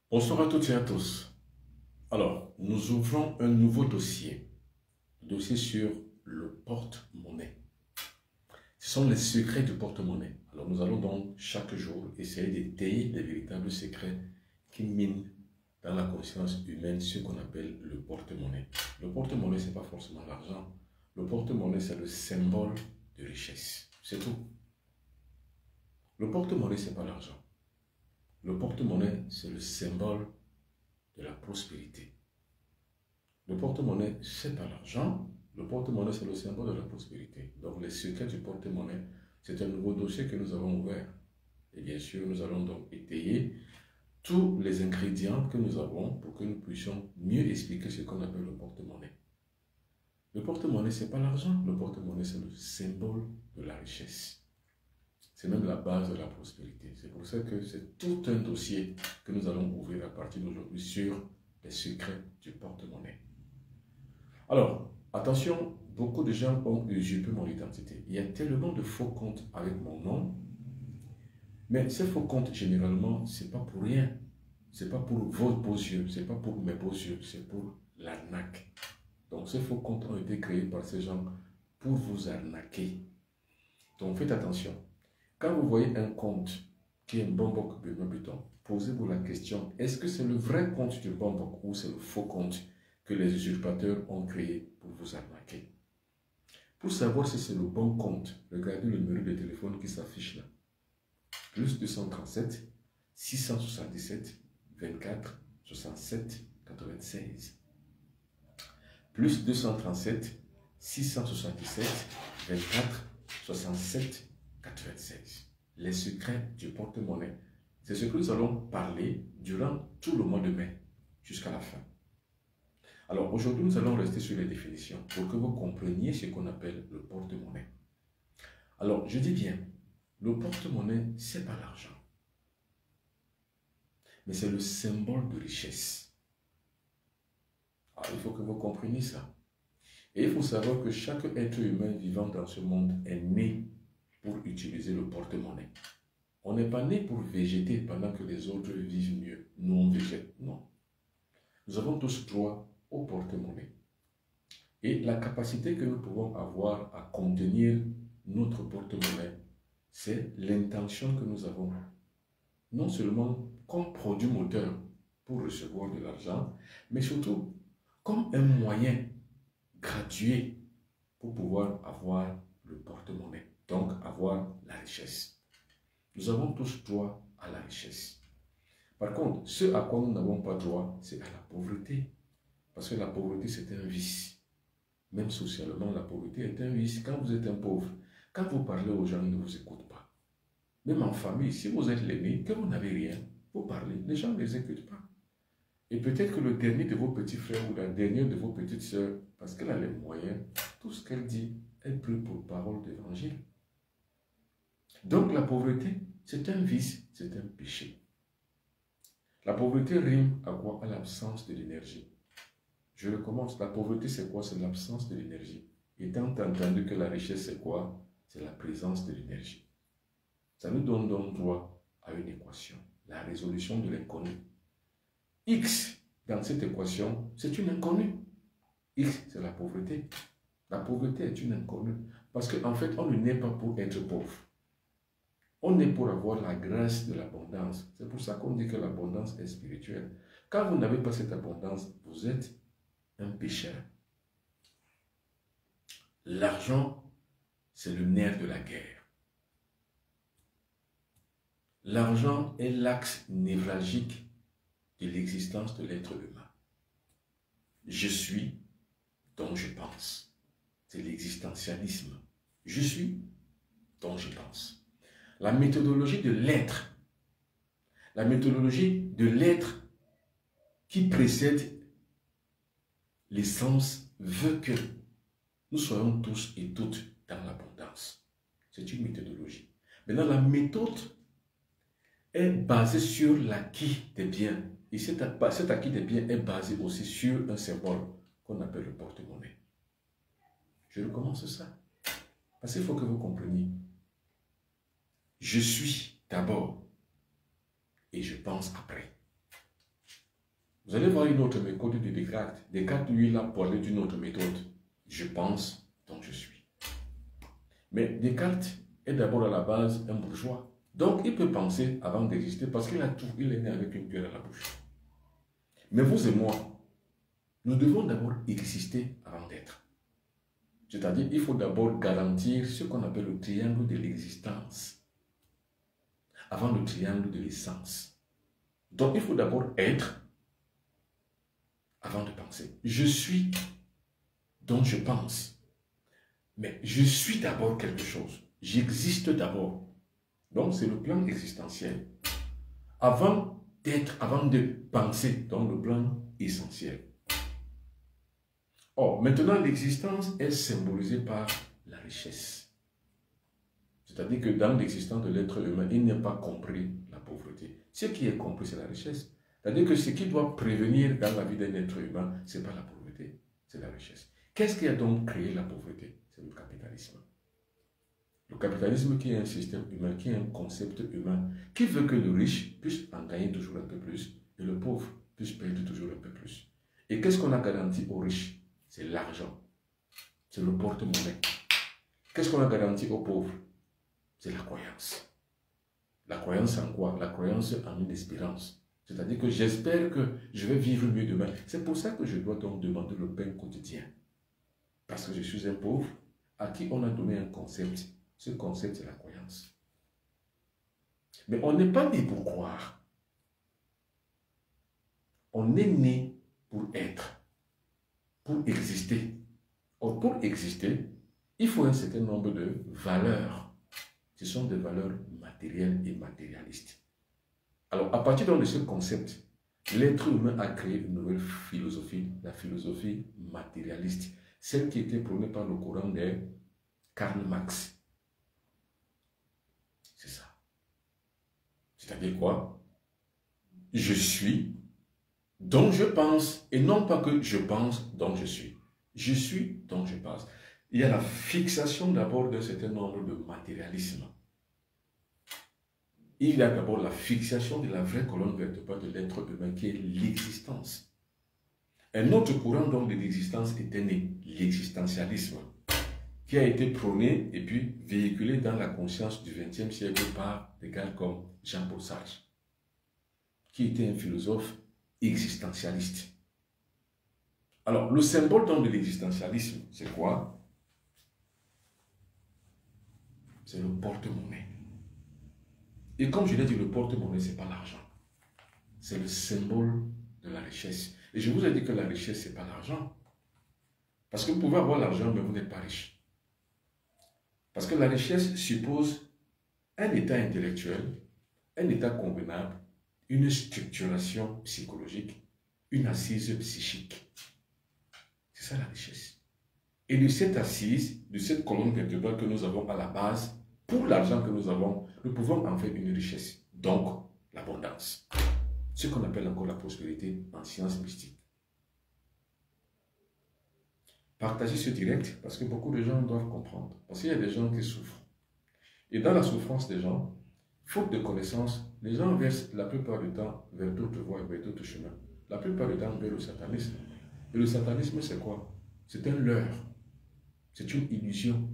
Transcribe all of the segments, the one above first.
Bonsoir à toutes et à tous. Alors, nous ouvrons un nouveau dossier sur le porte-monnaie. Ce sont les secrets du porte-monnaie. Alors, nous allons donc chaque jour essayer d'étayer les véritables secrets qui minent dans la conscience humaine ce qu'on appelle le porte-monnaie. Le porte-monnaie, ce n'est pas forcément l'argent. Le porte-monnaie, c'est le symbole de richesse. C'est tout. Le porte-monnaie, ce n'est pas l'argent. Le porte-monnaie, c'est le symbole de la prospérité. Le porte-monnaie, c'est pas l'argent. Le porte-monnaie, c'est le symbole de la prospérité. Donc, les secrets du porte-monnaie, c'est un nouveau dossier que nous avons ouvert. Et bien sûr, nous allons donc étayer tous les ingrédients que nous avons pour que nous puissions mieux expliquer ce qu'on appelle le porte-monnaie. Le porte-monnaie, ce n'est pas l'argent. Le porte-monnaie, c'est le symbole de la richesse. C'est même la base de la prospérité. C'est pour ça que c'est tout un dossier que nous allons ouvrir à partir d'aujourd'hui sur les secrets du porte-monnaie. Alors, attention, beaucoup de gens ont usurpé mon identité. Il y a tellement de faux comptes avec mon nom, mais ces faux comptes, généralement, ce n'est pas pour rien. Ce n'est pas pour vos beaux yeux, ce n'est pas pour mes beaux yeux, c'est pour l'arnaque. Donc, ces faux comptes ont été créés par ces gens pour vous arnaquer. Donc, faites attention. Quand vous voyez un compte qui est un Bombok Buton, posez-vous la question, est-ce que c'est le vrai compte du Bombok ou c'est le faux compte que les usurpateurs ont créé pour vous arnaquer? Pour savoir si c'est le bon compte, regardez le numéro de téléphone qui s'affiche là. Plus 237 677 24 67 96. Plus 237 677 24 67 96. Les secrets du porte-monnaie. C'est ce que nous allons parler durant tout le mois de mai jusqu'à la fin. Alors aujourd'hui, nous allons rester sur les définitions pour que vous compreniez ce qu'on appelle le porte-monnaie. Alors, je dis bien, le porte-monnaie, ce n'est pas l'argent, mais c'est le symbole de richesse. Alors, il faut que vous compreniez ça. Et il faut savoir que chaque être humain vivant dans ce monde est né pour utiliser le porte-monnaie. On n'est pas né pour végéter pendant que les autres vivent mieux. Nous, on végète. Non. Nous avons tous droit au porte-monnaie. Et la capacité que nous pouvons avoir à contenir notre porte-monnaie, c'est l'intention que nous avons. Non seulement comme produit moteur pour recevoir de l'argent, mais surtout comme un moyen gradué pour pouvoir avoir le porte-monnaie, donc avoir la richesse. Nous avons tous droit à la richesse. Par contre, ce à quoi nous n'avons pas droit, c'est à la pauvreté. Parce que la pauvreté, c'est un vice. Même socialement, la pauvreté est un vice. Quand vous êtes un pauvre, quand vous parlez aux gens, ils ne vous écoutent pas. Même en famille, si vous êtes l'aîné, que vous n'avez rien, vous parlez, les gens ne les écoutent pas. Et peut-être que le dernier de vos petits frères ou la dernière de vos petites sœurs, parce qu'elle a les moyens, tout ce qu'elle dit, elle prie pour parole d'évangile. Donc la pauvreté, c'est un vice, c'est un péché. La pauvreté rime à quoi? À l'absence de l'énergie. Je recommence. La pauvreté, c'est quoi? C'est l'absence de l'énergie. Étant entendu que la richesse, c'est quoi? C'est la présence de l'énergie. Ça nous donne donc droit à une équation, la résolution de l'inconnu. X, dans cette équation, c'est une inconnue. X, c'est la pauvreté. La pauvreté est une inconnue. Parce qu'en fait, on ne naît pas pour être pauvre. On est pour avoir la grâce de l'abondance. C'est pour ça qu'on dit que l'abondance est spirituelle. Quand vous n'avez pas cette abondance, vous êtes un pécheur. L'argent, c'est le nerf de la guerre. L'argent est l'axe névralgique de l'existence de l'être humain. Je suis, donc je pense. C'est l'existentialisme. Je suis, donc je pense. La méthodologie de l'être, la méthodologie de l'être qui précède l'essence veut que nous soyons tous et toutes dans l'abondance. C'est une méthodologie. Maintenant, la méthode est basée sur l'acquis des biens. Et cet acquis des biens est basé aussi sur un symbole qu'on appelle le porte-monnaie. Je recommence ça. Parce qu'il faut que vous compreniez. Je suis d'abord et je pense après. Vous allez voir une autre méthode de Descartes. Descartes, lui, il a parlé d'une autre méthode. Je pense, donc je suis. Mais Descartes est d'abord à la base un bourgeois. Donc, il peut penser avant d'exister parce qu'il a tout. Il est né avec une pierre à la bouche. Mais vous et moi, nous devons d'abord exister avant d'être. C'est-à-dire, il faut d'abord garantir ce qu'on appelle le triangle de l'existence avant le triangle de l'essence. Donc, il faut d'abord être avant de penser. Je suis, donc je pense. Mais je suis d'abord quelque chose. J'existe d'abord. Donc, c'est le plan existentiel. Avant d'être, avant de penser, donc le plan essentiel. Or, maintenant, l'existence est symbolisée par la richesse. C'est-à-dire que dans l'existence de l'être humain, il n'est pas compris la pauvreté. Ce qui est compris, c'est la richesse. C'est-à-dire que ce qui doit prévenir dans la vie d'un être humain, ce n'est pas la pauvreté, c'est la richesse. Qu'est-ce qui a donc créé la pauvreté? C'est le capitalisme. Le capitalisme qui est un système humain, qui est un concept humain, qui veut que le riche puisse en gagner toujours un peu plus et le pauvre puisse perdre toujours un peu plus. Et qu'est-ce qu'on a garanti aux riches? C'est l'argent. C'est le porte-monnaie. Qu'est-ce qu'on a garanti aux pauvres? C'est la croyance. La croyance en quoi? La croyance en une espérance. C'est-à-dire que j'espère que je vais vivre mieux demain. C'est pour ça que je dois donc demander le pain quotidien. Parce que je suis un pauvre à qui on a donné un concept. Ce concept, c'est la croyance. Mais on n'est pas né pour croire. On est né pour être, pour exister. Or, pour exister, il faut un certain nombre de valeurs. Ce sont des valeurs matérielles et matérialistes. Alors, à partir de ce concept, l'être humain a créé une nouvelle philosophie, la philosophie matérialiste, celle qui était prônée par le courant de Karl Marx. C'est ça. C'est-à-dire quoi? Je suis, donc je pense, et non pas que je pense, donc je suis. Je suis, donc je pense. Il y a la fixation d'abord d'un certain nombre de matérialisme. Il y a d'abord la fixation de la vraie colonne vertébrale de l'être humain qui est l'existence. Un autre courant donc de l'existence était né, l'existentialisme, qui a été prôné et puis véhiculé dans la conscience du XXe siècle par des gars comme Jean-Paul Sartre, qui était un philosophe existentialiste. Alors, le symbole donc de l'existentialisme, c'est quoi? C'est le porte-monnaie. Et comme je l'ai dit, le porte-monnaie, ce n'est pas l'argent. C'est le symbole de la richesse. Et je vous ai dit que la richesse, ce n'est pas l'argent. Parce que vous pouvez avoir l'argent, mais vous n'êtes pas riche. Parce que la richesse suppose un état intellectuel, un état convenable, une structuration psychologique, une assise psychique. C'est ça la richesse. Et de cette assise, de cette colonne vertébrale que nous avons à la base, pour l'argent que nous avons, nous pouvons en faire une richesse. Donc, l'abondance. Ce qu'on appelle encore la prospérité en sciences mystiques. Partagez ce direct parce que beaucoup de gens doivent comprendre. Parce qu'il y a des gens qui souffrent. Et dans la souffrance des gens, faute de connaissances, les gens versent la plupart du temps vers d'autres voies, vers d'autres chemins. La plupart du temps vers le satanisme. Et le satanisme, c'est quoi? C'est un leurre. C'est une illusion.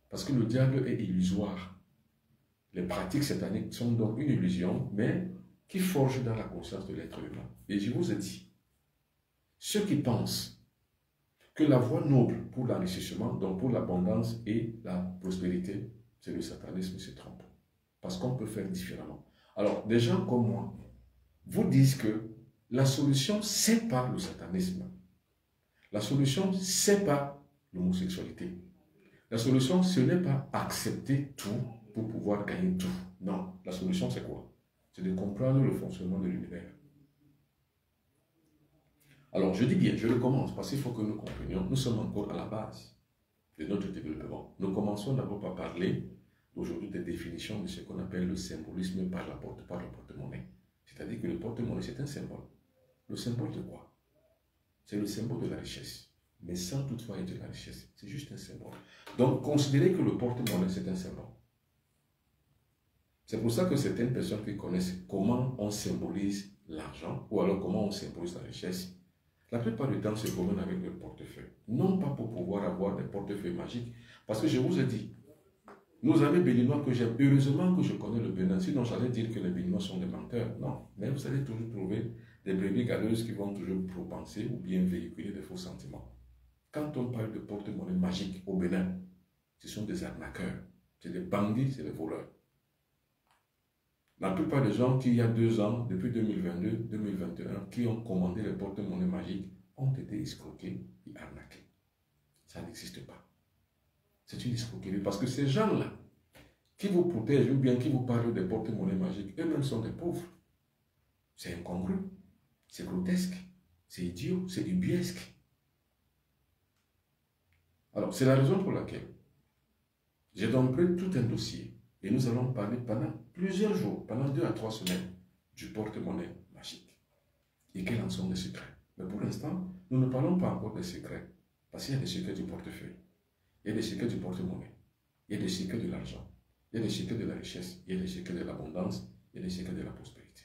Parce que le diable est illusoire. Les pratiques sataniques sont donc une illusion, mais qui forgent dans la conscience de l'être humain. Et je vous ai dit, ceux qui pensent que la voie noble pour l'enrichissement, donc pour l'abondance et la prospérité, c'est le satanisme, se trompe. Parce qu'on peut faire différemment. Alors, des gens comme moi vous disent que la solution, c'est pas le satanisme. La solution, c'est pas l'homosexualité. La solution, ce n'est pas accepter tout pour pouvoir gagner tout. Non, la solution, c'est quoi? C'est de comprendre le fonctionnement de l'univers. Alors, je dis bien, je recommence, parce qu'il faut que nous comprenions, nous sommes encore à la base de notre développement. Nous commençons d'abord par parler aujourd'hui des définitions de ce qu'on appelle le symbolisme par le porte-monnaie. C'est-à-dire que le porte-monnaie, c'est un symbole. Le symbole de quoi? C'est le symbole de la richesse. Mais sans toutefois être la richesse. C'est juste un symbole. Donc, considérez que le porte-monnaie, c'est un symbole. C'est pour ça que certaines personnes qui connaissent comment on symbolise l'argent, ou alors comment on symbolise la richesse, la plupart du temps se promènent avec le portefeuille. Non pas pour pouvoir avoir des portefeuilles magiques, parce que je vous ai dit, nos amis béninois que j'aime, heureusement que je connais le Bénin, sinon j'allais dire que les béninois sont des menteurs. Non, mais vous allez toujours trouver des brebis galeuses qui vont toujours propenser ou bien véhiculer des faux sentiments. Quand on parle de porte-monnaie magique au Bénin, ce sont des arnaqueurs, c'est des bandits, c'est des voleurs. La plupart des gens qui, il y a 2 ans, depuis 2022, 2021, qui ont commandé les porte-monnaies magiques, ont été escroqués et arnaqués. Ça n'existe pas. C'est une escroquerie parce que ces gens-là, qui vous protègent ou bien qui vous parlent des porte-monnaies magiques, eux-mêmes sont des pauvres. C'est incongru, c'est grotesque, c'est idiot, c'est ubuesque. Alors, c'est la raison pour laquelle j'ai donc pris tout un dossier et nous allons parler pendant plusieurs jours, pendant 2 à 3 semaines, du porte-monnaie magique. Et quels en sont les secrets? Mais pour l'instant, nous ne parlons pas encore des secrets, parce qu'il y a des secrets du portefeuille, il y a des secrets du porte-monnaie, il y a des secrets de l'argent, il y a des secrets de la richesse, il y a des secrets de l'abondance, il y a des secrets de la prospérité.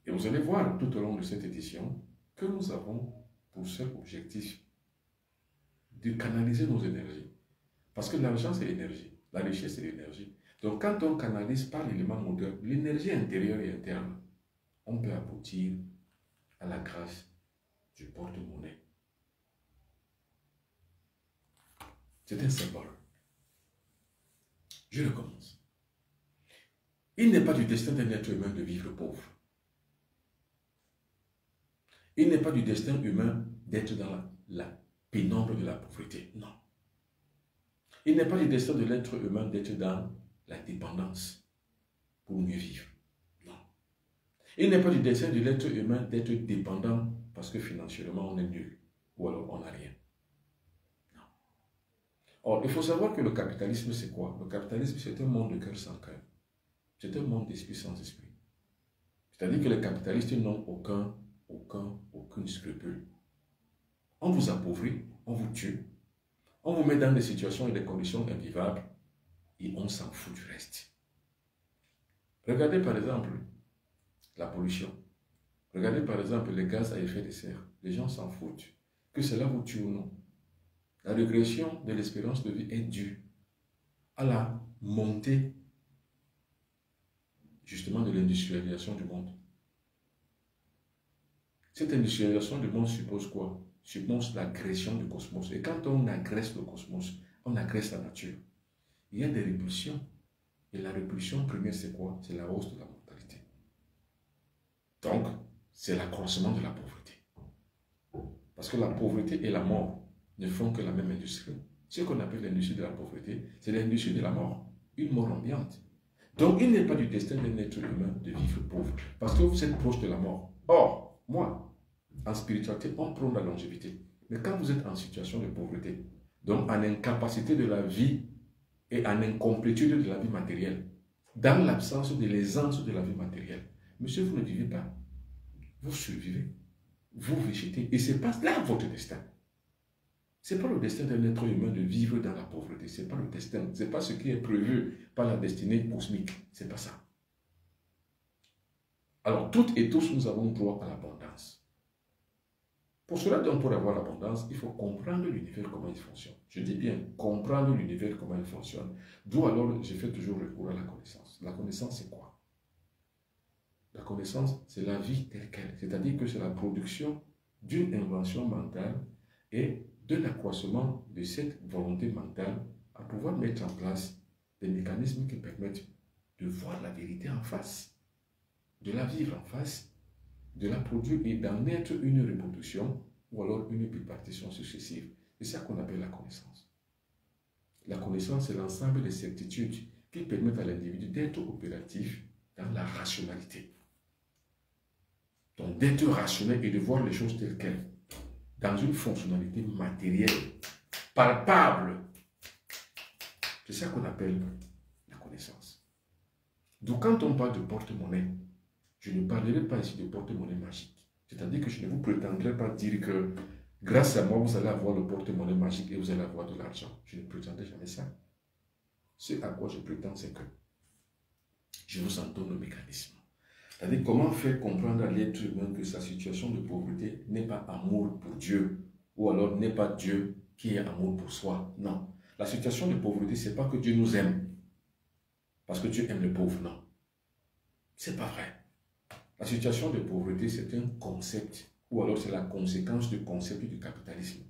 Et vous allez voir tout au long de cette édition que nous avons pour seul objectif de canaliser nos énergies. Parce que l'argent, c'est l'énergie. La richesse, c'est l'énergie. Donc, quand on canalise par l'élément moteur, l'énergie intérieure et interne, on peut aboutir à la grâce du porte-monnaie. C'est un symbole. Je recommence. Il n'est pas du destin d'un être humain de vivre pauvre. Il n'est pas du destin humain d'être dans la pénombre de la pauvreté. Non. Il n'est pas du destin de l'être humain d'être dans la dépendance pour mieux vivre. Non. Il n'est pas du destin de l'être humain d'être dépendant parce que financièrement on est nul ou alors on n'a rien. Non. Or, il faut savoir que le capitalisme, c'est quoi? Le capitalisme, c'est un monde de cœur sans cœur. C'est un monde d'esprit sans esprit. C'est-à-dire que les capitalistes n'ont aucune scrupule. On vous appauvrit, on vous tue, on vous met dans des situations et des conditions invivables et on s'en fout du reste. Regardez par exemple la pollution. Regardez par exemple les gaz à effet de serre. Les gens s'en foutent. Que cela vous tue ou non. La régression de l'espérance de vie est due à la montée justement de l'industrialisation du monde. Cette industrialisation du monde suppose quoi? Suppose l'agression du cosmos. Et quand on agresse le cosmos, on agresse la nature. Il y a des répulsions. Et la répulsion première, c'est quoi? C'est la hausse de la mortalité. Donc, c'est l'accroissement de la pauvreté. Parce que la pauvreté et la mort ne font que la même industrie. Ce qu'on appelle l'industrie de la pauvreté, c'est l'industrie de la mort. Une mort ambiante. Donc, il n'est pas du destin d'un être humain de vivre pauvre. Parce que vous êtes proche de la mort. Or, moi, en spiritualité, on prône la longévité. Mais quand vous êtes en situation de pauvreté, donc en incapacité de la vie et en incomplétude de la vie matérielle, dans l'absence de l'aisance de la vie matérielle, monsieur, vous ne vivez pas. Vous survivez. Vous végétez. Et ce n'est pas là votre destin. Ce n'est pas le destin d'un être humain de vivre dans la pauvreté. Ce n'est pas le destin. Ce n'est pas ce qui est prévu par la destinée cosmique. Ce n'est pas ça. Alors, toutes et tous, nous avons droit à l'abondance. Pour cela, donc, pour avoir l'abondance, il faut comprendre l'univers, comment il fonctionne. Je dis bien, comprendre l'univers, comment il fonctionne. D'où alors, je fais toujours recours à la connaissance. La connaissance, c'est quoi? La connaissance, c'est la vie telle qu'elle. C'est-à-dire que c'est la production d'une invention mentale et d'un accroissement de cette volonté mentale à pouvoir mettre en place des mécanismes qui permettent de voir la vérité en face, de la vivre en face, de la produire et d'en être une reproduction ou alors une bipartition successive. C'est ça qu'on appelle la connaissance. La connaissance, c'est l'ensemble des certitudes qui permettent à l'individu d'être opératif dans la rationalité. Donc d'être rationnel et de voir les choses telles quelles, dans une fonctionnalité matérielle, palpable. C'est ça qu'on appelle la connaissance. Donc quand on parle de porte-monnaie, je ne parlerai pas ici de porte-monnaie magique. C'est-à-dire que je ne vous prétendrai pas dire que grâce à moi, vous allez avoir le porte-monnaie magique et vous allez avoir de l'argent. Je ne prétendrai jamais ça. Ce à quoi je prétends, c'est que je vous en donne le mécanisme. C'est-à-dire, comment faire comprendre à l'être humain que sa situation de pauvreté n'est pas amour pour Dieu, ou alors n'est pas Dieu qui est amour pour soi. Non. La situation de pauvreté, ce n'est pas que Dieu nous aime, parce que Dieu aime les pauvres, non. C'est pas vrai. La situation de pauvreté, c'est un concept, ou alors c'est la conséquence du concept du capitalisme.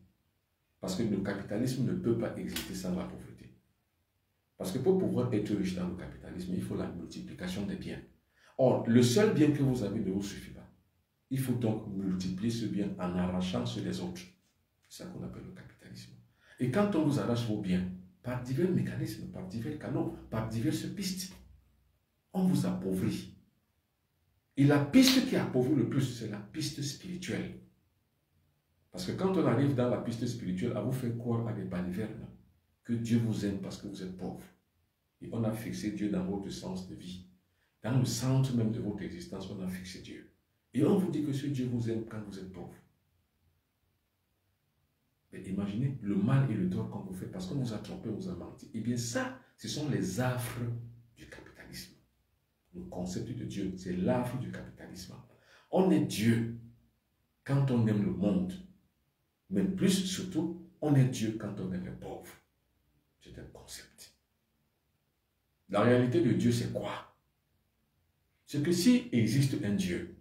Parce que le capitalisme ne peut pas exister sans la pauvreté. Parce que pour pouvoir être riche dans le capitalisme, il faut la multiplication des biens. Or, le seul bien que vous avez ne vous suffit pas. Il faut donc multiplier ce bien en arrachant ceux des autres. C'est ça qu'on appelle le capitalisme. Et quand on vous arrache vos biens, par divers mécanismes, par divers canaux, par diverses pistes, on vous appauvrit. Et la piste qui appauvrit le plus, c'est la piste spirituelle. Parce que quand on arrive dans la piste spirituelle, à vous faire croire à des balivernes, que Dieu vous aime parce que vous êtes pauvre. Et on a fixé Dieu dans votre sens de vie. Dans le centre même de votre existence, on a fixé Dieu. Et on vous dit que ce Dieu vous aime quand vous êtes pauvre. Mais imaginez le mal et le tort qu'on vous fait parce qu'on vous a trompé, on vous a menti. Eh bien ça, ce sont les affres du capitalisme. Le concept de Dieu, c'est l'affre du capitalisme. On est Dieu quand on aime le monde. Mais plus surtout, on est Dieu quand on aime les pauvres. C'est un concept. La réalité de Dieu, c'est quoi? C'est que s'il existe un Dieu,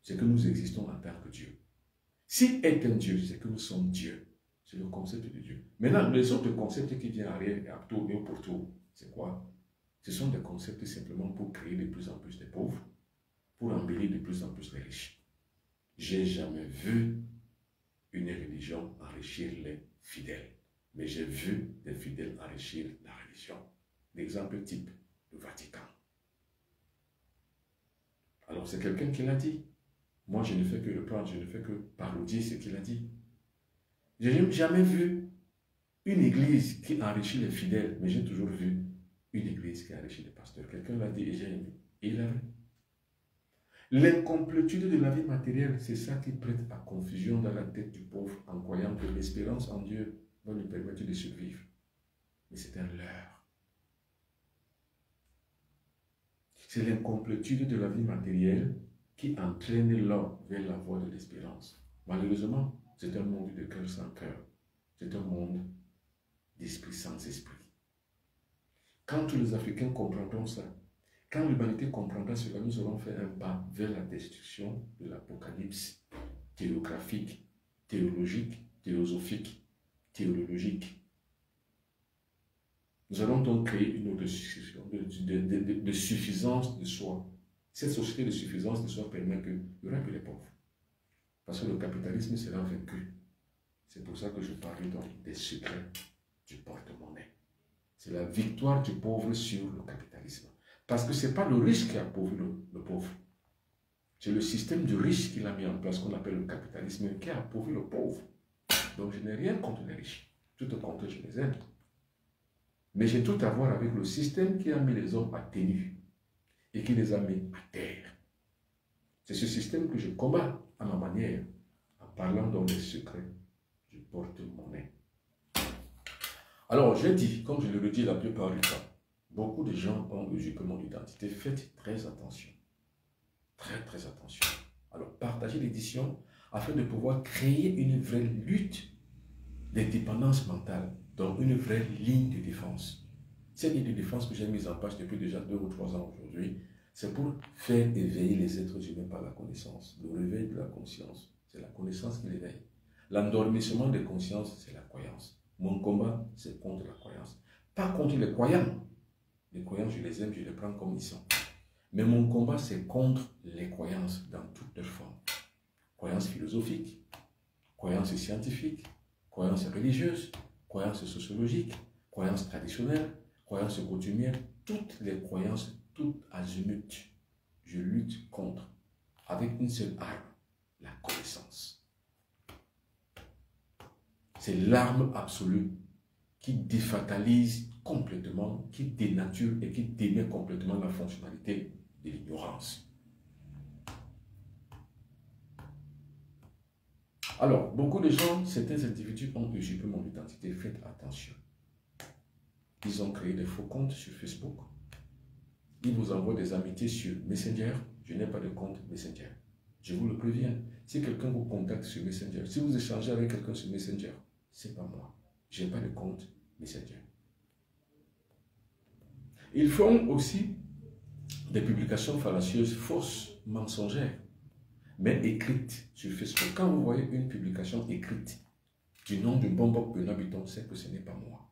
c'est que nous existons en tant que Dieu. Si est un Dieu, c'est que nous sommes Dieu. C'est le concept de Dieu. Maintenant, les autres concepts qui viennent arrière et à tour et pour tour, c'est quoi? Ce sont des concepts simplement pour créer de plus en plus de pauvres, pour embellir de plus en plus les riches. J'ai jamais vu une religion enrichir les fidèles, mais j'ai vu des fidèles enrichir la religion. L'exemple type, le Vatican. Alors c'est quelqu'un qui l'a dit. Moi je ne fais que reprendre, je ne fais que parodier ce qu'il a dit. Je n'ai jamais vu une église qui enrichit les fidèles, mais j'ai toujours vu une église qui enrichit les pasteurs. Quelqu'un l'a dit et j'ai aimé. Et il a vu. L'incomplétude de la vie matérielle, c'est ça qui prête à confusion dans la tête du pauvre en croyant que l'espérance en Dieu va lui permettre de survivre. Mais c'est un leurre. C'est l'incomplétude de la vie matérielle qui entraîne l'homme vers la voie de l'espérance. Malheureusement, c'est un monde de cœur sans cœur. C'est un monde d'esprit sans esprit. Quand tous les Africains comprendront ça, quand l'humanité comprendra cela, nous aurons fait un pas vers la destruction de l'apocalypse théographique, théologique, théosophique, théologique. Nous allons donc créer une autre situation de suffisance de soi. Cette société de suffisance de soi permet qu'il n'y aura que les pauvres. Parce que le capitalisme sera vaincu. C'est pour ça que je parlais donc des secrets du porte-monnaie. C'est la victoire du pauvre sur le capitalisme. Parce que ce n'est pas le riche qui appauvrit le pauvre. C'est le système du riche qu'il a mis en place, qu'on appelle le capitalisme, qui a appauvri le pauvre. Donc je n'ai rien contre les riches. Tout au contraire, je les aime. Mais j'ai tout à voir avec le système qui a mis les hommes à tenue et qui les a mis à terre. C'est ce système que je combats à ma manière, en parlant dans les secrets du porte-monnaie. Alors, j'ai dit, comme je le redis la plupart du temps, beaucoup de gens ont usurpé mon identité. Faites très attention. Très, très attention. Alors, partagez l'édition afin de pouvoir créer une vraie lutte des dépendances mentales, donc une vraie ligne de défense. Cette ligne de défense que j'ai mise en place depuis déjà 2 ou 3 ans aujourd'hui, c'est pour faire éveiller les êtres humains par la connaissance. Le réveil de la conscience, c'est la connaissance qui l'éveille. L'endormissement des consciences, c'est la croyance. Mon combat, c'est contre la croyance. Pas contre les croyants. Les croyants, je les aime, je les prends comme ils sont. Mais mon combat, c'est contre les croyances dans toutes leurs formes. Croyances philosophiques, croyances scientifiques, croyances religieuses, croyances sociologiques, croyances traditionnelles, croyances coutumières, toutes les croyances, toutes azimuts, je lutte contre, avec une seule arme, la connaissance. C'est l'arme absolue qui défatalise complètement, qui dénature et qui démet complètement la fonctionnalité de l'ignorance. Alors, beaucoup de gens, certains individus ont usurpé mon identité. Faites attention. Ils ont créé des faux comptes sur Facebook. Ils vous envoient des amitiés sur Messenger. je n'ai pas de compte Messenger. Je vous le préviens. Si quelqu'un vous contacte sur Messenger, si vous échangez avec quelqu'un sur Messenger, ce n'est pas moi. Je n'ai pas de compte Messenger. Ils font aussi des publications fallacieuses, fausses, mensongères, mais écrites sur Facebook. Quand vous voyez une publication écrite du nom de Bombok Benoît Bitton, c'est que ce n'est pas moi.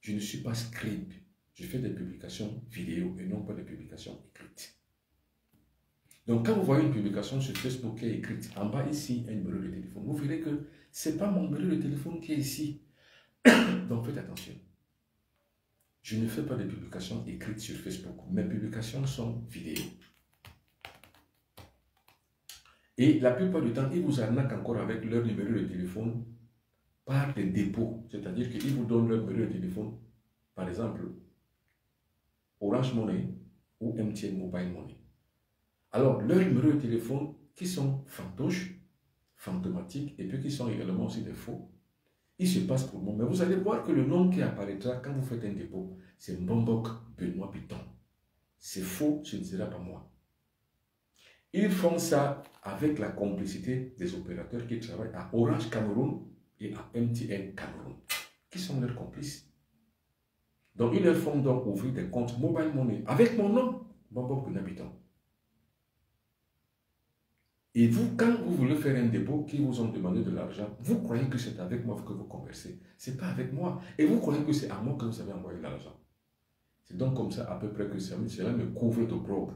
Je ne suis pas scribe. Je fais des publications vidéo et non pas des publications écrites. Donc, quand vous voyez une publication sur Facebook qui est écrite, en bas ici, il y a un numéro de téléphone. Vous verrez que ce n'est pas mon numéro de téléphone qui est ici. Donc, faites attention. Je ne fais pas de publications écrites sur Facebook. Mes publications sont vidéo. Et la plupart du temps, ils vous arnaquent encore avec leur numéro de téléphone par des dépôts. C'est-à-dire qu'ils vous donnent leur numéro de téléphone, par exemple, Orange Money ou MTN Mobile Money. Alors, leurs numéros de téléphone qui sont fantoches, fantomatiques, et puis qui sont également aussi des faux, il se passe pour moi. Mais vous allez voir que le nom qui apparaîtra quand vous faites un dépôt, c'est Bombok Benoît Bitton. C'est faux, ce ne sera pas moi. Ils font ça avec la complicité des opérateurs qui travaillent à Orange Cameroun et à MTN Cameroun, qui sont leurs complices. Donc, ils leur font donc ouvrir des comptes Mobile Money avec mon nom, Bombok Benoît Bitton. Et vous, quand vous voulez faire un dépôt qui vous ont demandé de l'argent, vous croyez que c'est avec moi que vous conversez. Ce n'est pas avec moi. Et vous croyez que c'est à moi que vous avez envoyé l'argent. C'est donc comme ça à peu près que cela me couvre d'opprobre.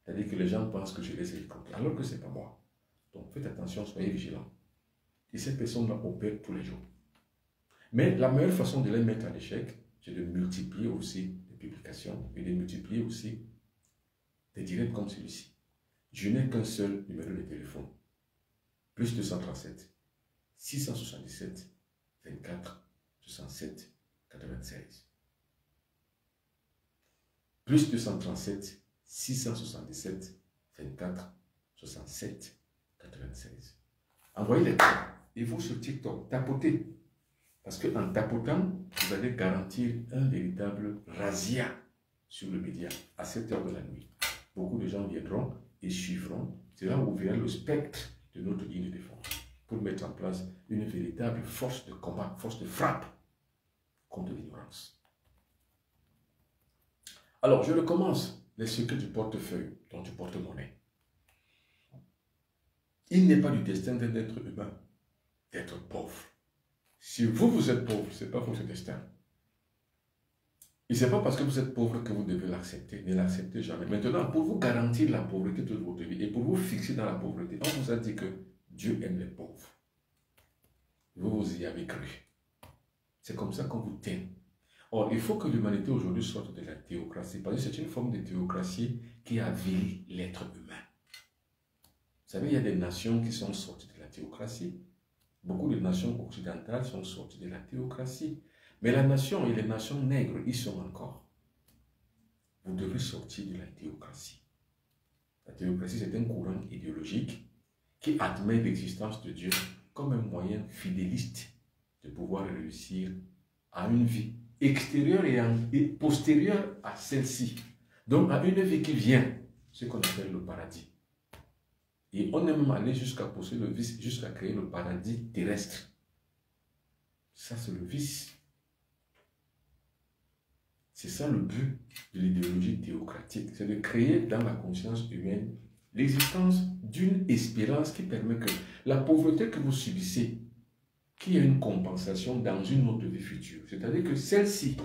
C'est-à-dire que les gens pensent que je les ai compris, alors que ce n'est pas moi. Donc faites attention, soyez vigilants. Et ces personnes-là opèrent tous les jours. Mais la meilleure façon de les mettre à l'échec, c'est de multiplier aussi les publications et de multiplier aussi des directs comme celui-ci. Je n'ai qu'un seul numéro de téléphone. Plus 237 677 24 67 96. Plus 237 677 24 67 96. Envoyez les temps. Et vous sur TikTok, tapotez. Parce qu'en tapotant, vous allez garantir un véritable razzia sur le média à 7 heures de la nuit. Beaucoup de gens viendront et suivront. C'est là où verra le spectre de notre ligne de défense pour mettre en place une véritable force de combat, force de frappe contre l'ignorance. Alors, je recommence les secrets du portefeuille, donc du porte-monnaie. Il n'est pas du destin d'un être humain d'être pauvre. Si vous, vous êtes pauvre, ce n'est pas votre destin. Et ce n'est pas parce que vous êtes pauvre que vous devez l'accepter. Ne l'acceptez jamais. Maintenant, pour vous garantir la pauvreté toute votre vie et pour vous fixer dans la pauvreté, on vous a dit que Dieu aime les pauvres. Vous y avez cru. C'est comme ça qu'on vous tient. Or, il faut que l'humanité aujourd'hui sorte de la théocratie, parce que c'est une forme de théocratie qui avilit l'être humain. Vous savez, il y a des nations qui sont sorties de la théocratie. Beaucoup de nations occidentales sont sorties de la théocratie. Mais la nation et les nations nègres, ils sont encore. Vous devez sortir de la théocratie. La théocratie, c'est un courant idéologique qui admet l'existence de Dieu comme un moyen fidéliste de pouvoir réussir à une vie extérieure et postérieure à celle-ci. Donc à une vie qui vient, ce qu'on appelle le paradis. Et on est même allé jusqu'à pousser le vice, jusqu'à créer le paradis terrestre. Ça, c'est le vice. C'est ça le but de l'idéologie théocratique. C'est de créer dans la conscience humaine l'existence d'une espérance qui permet que la pauvreté que vous subissez, qu'il y ait une compensation dans une autre vie future. C'est-à-dire que celle-ci,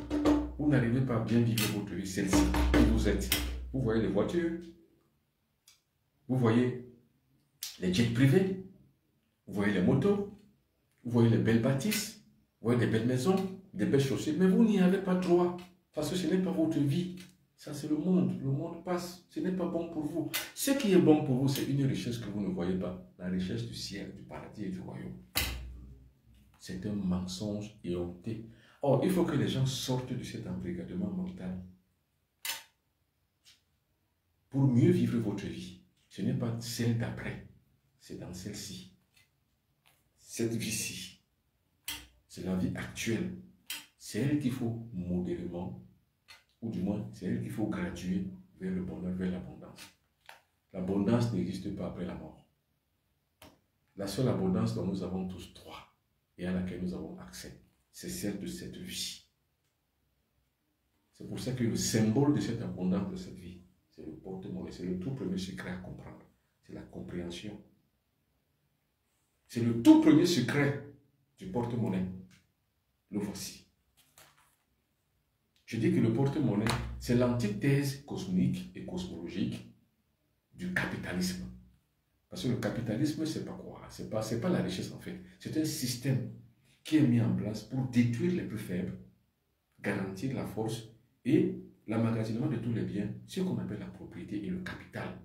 vous n'arrivez pas à bien vivre votre vie, celle-ci, où vous êtes. Vous voyez les voitures, vous voyez les jets privés, vous voyez les motos, vous voyez les belles bâtisses, vous voyez des belles maisons, des belles chaussées, mais vous n'y avez pas droit, parce que ce n'est pas votre vie. Ça, c'est le monde passe, ce n'est pas bon pour vous. Ce qui est bon pour vous, c'est une richesse que vous ne voyez pas, la richesse du ciel, du paradis et du royaume. C'est un mensonge éhonté. Or, il faut que les gens sortent de cet embrigadement mental pour mieux vivre votre vie. Ce n'est pas celle d'après, c'est dans celle-ci. Cette vie-ci, c'est la vie actuelle. C'est elle qu'il faut modérément, ou du moins, c'est elle qu'il faut graduer vers le bonheur, vers l'abondance. L'abondance n'existe pas après la mort. La seule abondance dont nous avons tous droit et à laquelle nous avons accès, c'est celle de cette vie. C'est pour ça que le symbole de cette abondance de cette vie, c'est le porte-monnaie, c'est le tout premier secret à comprendre. C'est la compréhension. C'est le tout premier secret du porte-monnaie. Le voici. Je dis que le porte-monnaie, c'est l'antithèse cosmique et cosmologique du capitalisme. Parce que le capitalisme, c'est pas quoi? C'est pas la richesse en fait. C'est un système qui est mis en place pour détruire les plus faibles, garantir la force et l'emmagasinement de tous les biens, ce qu'on appelle la propriété et le capital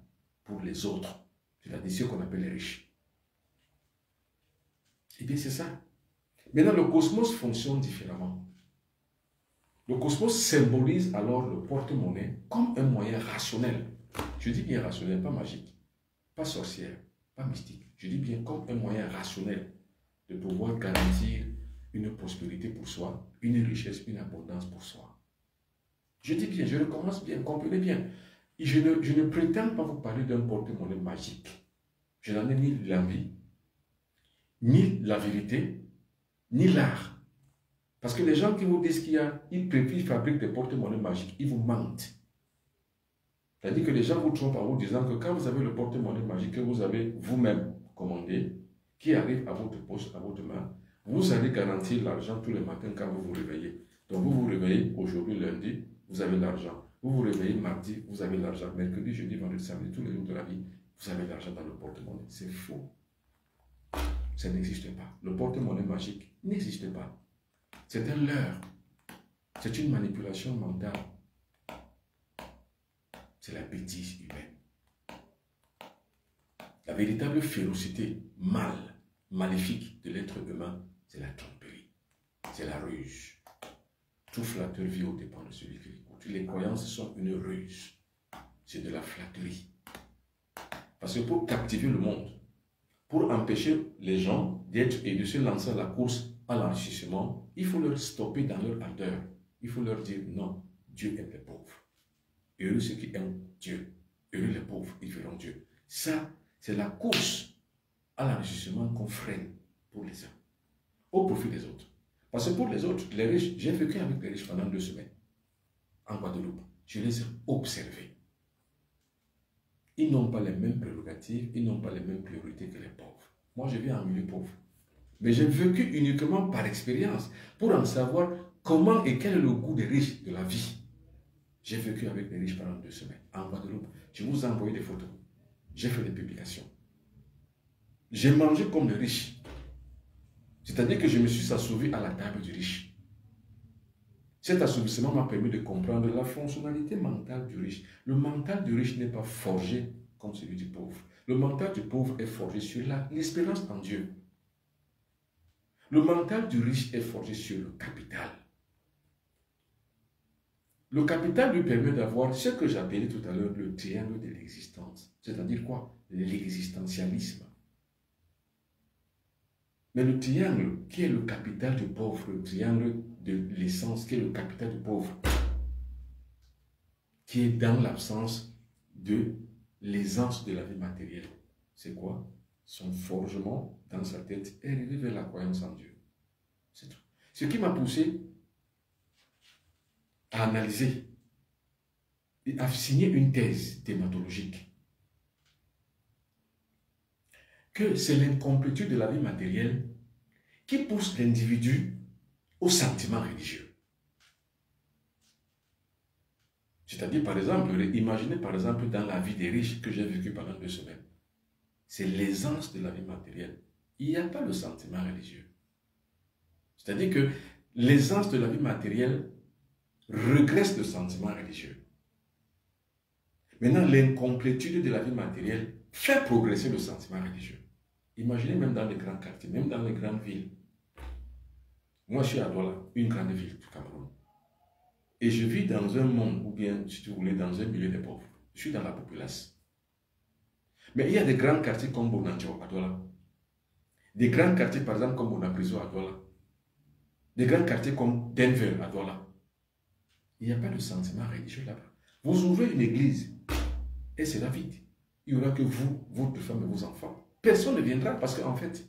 pour les autres, c'est-à-dire ce qu'on appelle les riches. Eh bien, c'est ça. Maintenant, le cosmos fonctionne différemment. Le cosmos symbolise alors le porte-monnaie comme un moyen rationnel. Je dis bien rationnel, pas magique, pas sorcière, pas mystique. Je dis bien comme un moyen rationnel de pouvoir garantir une prospérité pour soi, une richesse, une abondance pour soi. Je dis bien, je recommence bien, comprenez bien. Je ne prétends pas vous parler d'un porte-monnaie magique. Je n'en ai ni l'envie, ni la vérité, ni l'art. Parce que les gens qui vous disent qu'il y a, ils fabriquent des porte-monnaies magiques, ils vous mentent. C'est-à-dire que les gens vous trompent en vous disant que quand vous avez le porte-monnaie magique que vous avez vous-même commandé, qui arrive à votre poche, à votre main, vous allez garantir l'argent tous les matins quand vous vous réveillez. Donc vous vous réveillez aujourd'hui lundi, vous avez l'argent. Vous vous réveillez mardi, vous avez l'argent. Mercredi, jeudi, vendredi, samedi, tous les jours de la vie, vous avez l'argent dans le porte-monnaie. C'est faux. Ça n'existe pas. Le porte-monnaie magique n'existe pas. C'est un leurre. C'est une manipulation mentale. C'est la bêtise humaine. La véritable férocité maléfique de l'être humain, c'est la tromperie. C'est la ruse. Tout flatteur vit aux dépens de celui qui l'écoute. Les croyances sont une ruse. C'est de la flatterie. Parce que pour captiver le monde, pour empêcher les gens d'être et de se lancer à la course à l'enrichissement, il faut leur stopper dans leur ardeur. Il faut leur dire non, Dieu aime les pauvres. Heureux ceux qui aiment Dieu. Heureux les pauvres, ils verront Dieu. Ça, c'est la course à l'enrichissement qu'on freine pour les uns, au profit des autres. Parce que pour les autres, les riches, j'ai vécu avec les riches pendant 2 semaines en Guadeloupe. Je les ai observés. Ils n'ont pas les mêmes prérogatives, ils n'ont pas les mêmes priorités que les pauvres. Moi, je viens en milieu pauvre. Mais j'ai vécu uniquement par expérience pour en savoir comment et quel est le goût des riches de la vie. J'ai vécu avec les riches pendant 2 semaines en Guadeloupe. Je vous ai envoyé des photos. J'ai fait des publications. J'ai mangé comme les riches. C'est-à-dire que je me suis assouvi à la table du riche. Cet assouvissement m'a permis de comprendre la fonctionnalité mentale du riche. Le mental du riche n'est pas forgé comme celui du pauvre. Le mental du pauvre est forgé sur l'espérance en Dieu. Le mental du riche est forgé sur le capital. Le capital lui permet d'avoir ce que j'appelais tout à l'heure le triangle de l'existence. C'est-à-dire quoi? L'existentialisme. Mais le triangle qui est le capital du pauvre, le triangle de l'essence qui est le capital du pauvre, qui est dans l'absence de l'aisance de la vie matérielle, c'est quoi? Son forgement dans sa tête est arrivé vers la croyance en Dieu. C'est tout. Ce qui m'a poussé à analyser et à signer une thèse thématologique que c'est l'incomplétude de la vie matérielle qui pousse l'individu au sentiment religieux. C'est-à-dire, par exemple, imaginez par exemple dans la vie des riches que j'ai vécu pendant 2 semaines. C'est l'aisance de la vie matérielle. Il n'y a pas le sentiment religieux. C'est-à-dire que l'aisance de la vie matérielle regresse le sentiment religieux. Maintenant, l'incomplétude de la vie matérielle fait progresser le sentiment religieux. Imaginez même dans les grands quartiers, même dans les grandes villes. Moi, je suis à Douala, une grande ville du Cameroun. Et je vis dans un monde, ou bien, si tu voulais, dans un milieu de pauvres. Je suis dans la populace. Mais il y a des grands quartiers comme Bonanjo à Douala. Des grands quartiers, par exemple, comme Bonapriso à Douala. Des grands quartiers comme Denver à Douala. Il n'y a pas de sentiment religieux là-bas. Vous ouvrez une église et c'est la vide. il n'y aura que vous, votre femme et vos enfants. Personne ne viendra parce qu'en fait,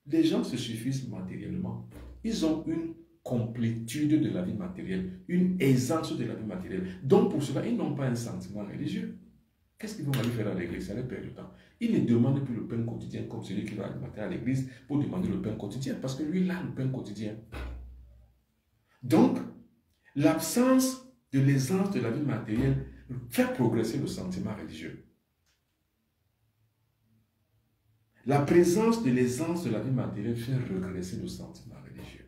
les gens se suffisent matériellement. Ils ont une complétude de la vie matérielle, une aisance de la vie matérielle. Donc pour cela, ils n'ont pas un sentiment religieux. Qu'est-ce qu'ils vont aller faire à l'église? Ça les perd du temps. Ils ne demandent plus le pain quotidien comme celui qui va le matin à l'église pour demander le pain quotidien parce que lui, il a le pain quotidien. Donc, l'absence de l'aisance de la vie matérielle fait progresser le sentiment religieux. La présence de l'aisance de la vie matérielle fait regresser le sentiment religieux.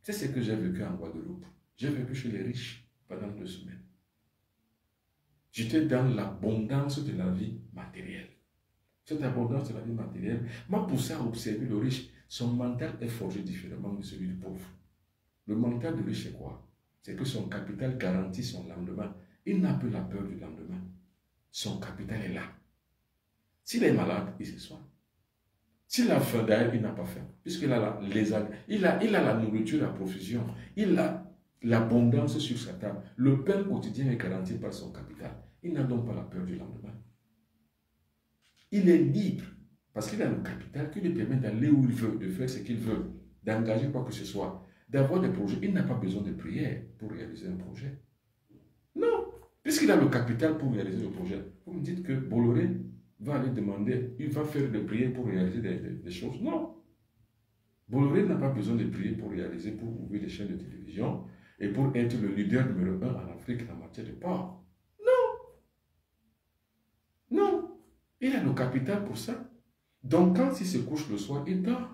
C'est ce que j'ai vécu en Guadeloupe. J'ai vécu chez les riches pendant 2 semaines. J'étais dans l'abondance de la vie matérielle. Cette abondance de la vie matérielle m'a poussé à observer le riche. Son mental est forgé différemment de celui du pauvre. Le mental du riche, c'est quoi? C'est que son capital garantit son lendemain. Il n'a plus la peur du lendemain. Son capital est là. S'il est malade, il se soigne. S'il a faim, d'ailleurs, il n'a pas faim. Puisqu'il a la nourriture à profusion. Il a l'abondance sur sa table. Le pain quotidien est garanti par son capital. Il n'a donc pas la peur du lendemain. Il est libre parce qu'il a le capital qui lui permet d'aller où il veut, de faire ce qu'il veut, d'engager quoi que ce soit, d'avoir des projets. Il n'a pas besoin de prière pour réaliser un projet. Non, puisqu'il a le capital pour réaliser le projet. Vous me dites que Bolloré va aller demander, il va faire des prières pour réaliser des choses. Non. Bolloré n'a pas besoin de prier pour réaliser, pour ouvrir des chaînes de télévision et pour être le leader numéro 1 en Afrique en matière de porc. Non, il a le capital pour ça. Donc quand il se couche le soir, il dort.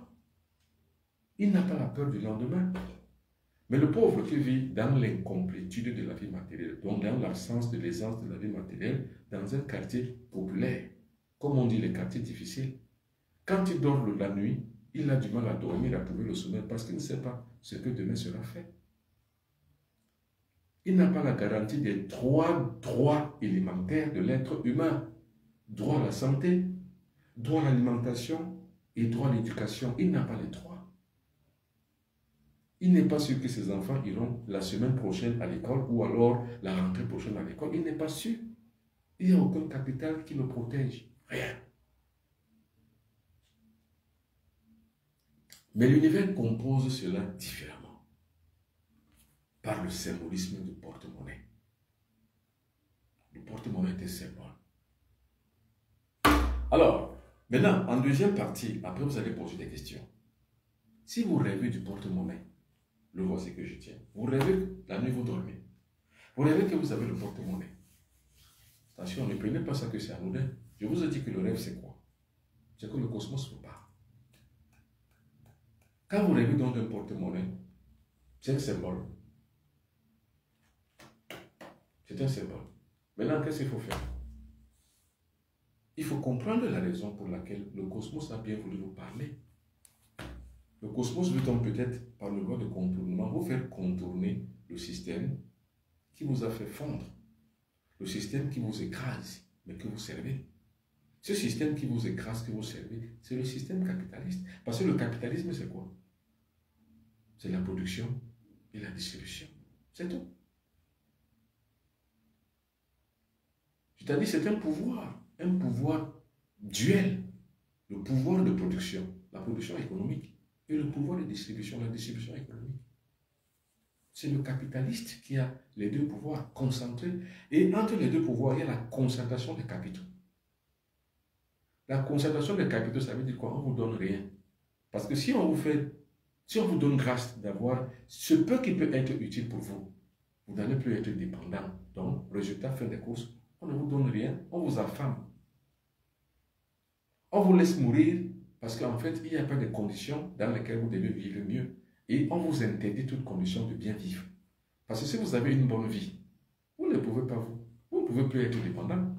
Il n'a pas la peur du lendemain. Mais le pauvre qui vit dans l'incomplétude de la vie matérielle, donc dans l'absence de l'aisance de la vie matérielle, dans un quartier populaire, comme on dit les quartiers difficiles, quand il dort la nuit, il a du mal à dormir, à trouver le sommeil parce qu'il ne sait pas ce que demain sera fait. Il n'a pas la garantie des 3 droits élémentaires de l'être humain. Droit à la santé, droit à l'alimentation et droit à l'éducation. Il n'a pas les 3. Il n'est pas sûr que ses enfants iront la semaine prochaine à l'école ou alors la rentrée prochaine à l'école. Il n'est pas sûr. Il n'y a aucun capital qui le protège. Rien. Mais l'univers compose cela différemment. Par le symbolisme du porte-monnaie. Le porte-monnaie est un symbole. Alors, maintenant, en deuxième partie, après vous allez poser des questions. Si vous rêvez du porte-monnaie, le voici que je tiens. Vous rêvez, la nuit vous dormez. Vous rêvez que vous avez le porte-monnaie. Attention, ne prenez pas ça que c'est anodin. Je vous ai dit que le rêve c'est quoi? C'est que le cosmos vous parle. Quand vous rêvez donc d'un porte-monnaie, c'est un symbole. C'est un symbole. Maintenant, qu'est-ce qu'il faut faire? Il faut comprendre la raison pour laquelle le cosmos a bien voulu vous parler. Le cosmos veut donc peut-être, par le loi de contournement, vous faire contourner le système qui vous a fait fondre. Le système qui vous écrase, mais que vous servez. Ce système qui vous écrase, que vous servez, c'est le système capitaliste. Parce que le capitalisme, c'est quoi? C'est la production et la distribution. C'est tout. Je t'ai dit, c'est un pouvoir duel. Le pouvoir de production, la production économique, et le pouvoir de distribution, la distribution économique. C'est le capitaliste qui a les deux pouvoirs concentrés. Et entre les deux pouvoirs, il y a la concentration des capitaux. La concentration des capitaux, ça veut dire quoi? On ne vous donne rien. Parce que si on vous donne grâce d'avoir ce peu qui peut être utile pour vous, vous n'allez plus être dépendant. Donc, résultat, fin des courses, on ne vous donne rien, on vous affame. On vous laisse mourir parce qu'en fait, il n'y a pas de conditions dans lesquelles vous devez vivre mieux. Et on vous interdit toute condition de bien vivre. Parce que si vous avez une bonne vie, vous ne pouvez pas vous ne pouvez plus être dépendant.